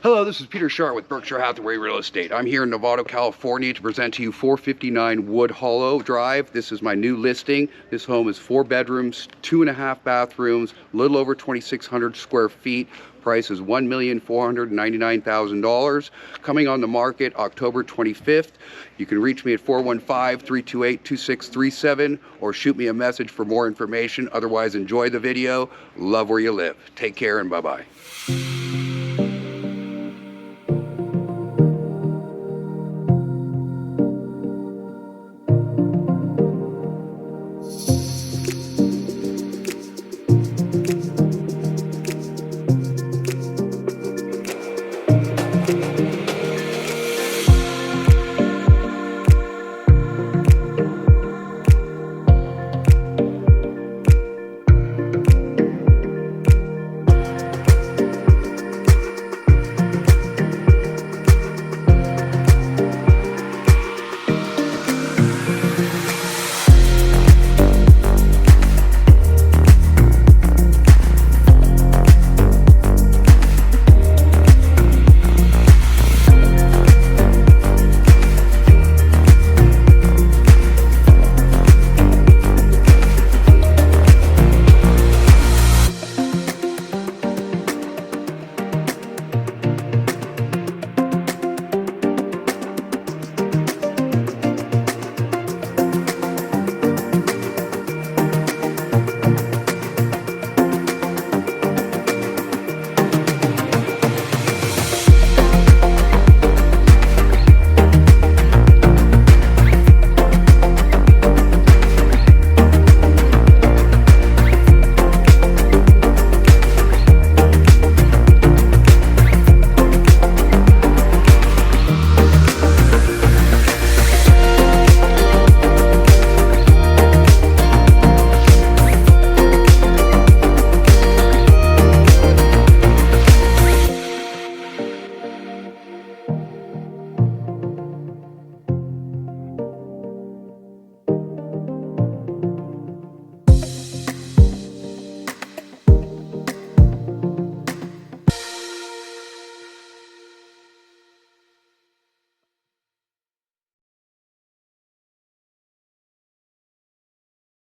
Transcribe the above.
Hello, this is Peter Sharp with Berkshire Hathaway Real Estate. I'm here in Novato, California to present to you 459 WoodHollow Drive. This is my new listing. This home is 4 bedrooms, 2.5 bathrooms, a little over 2,600 square feet. Price is $1,499,000. Coming on the market October 25th. You can reach me at 415-328-2637 or shoot me a message for more information. Otherwise, enjoy the video. Love where you live. Take care and bye-bye.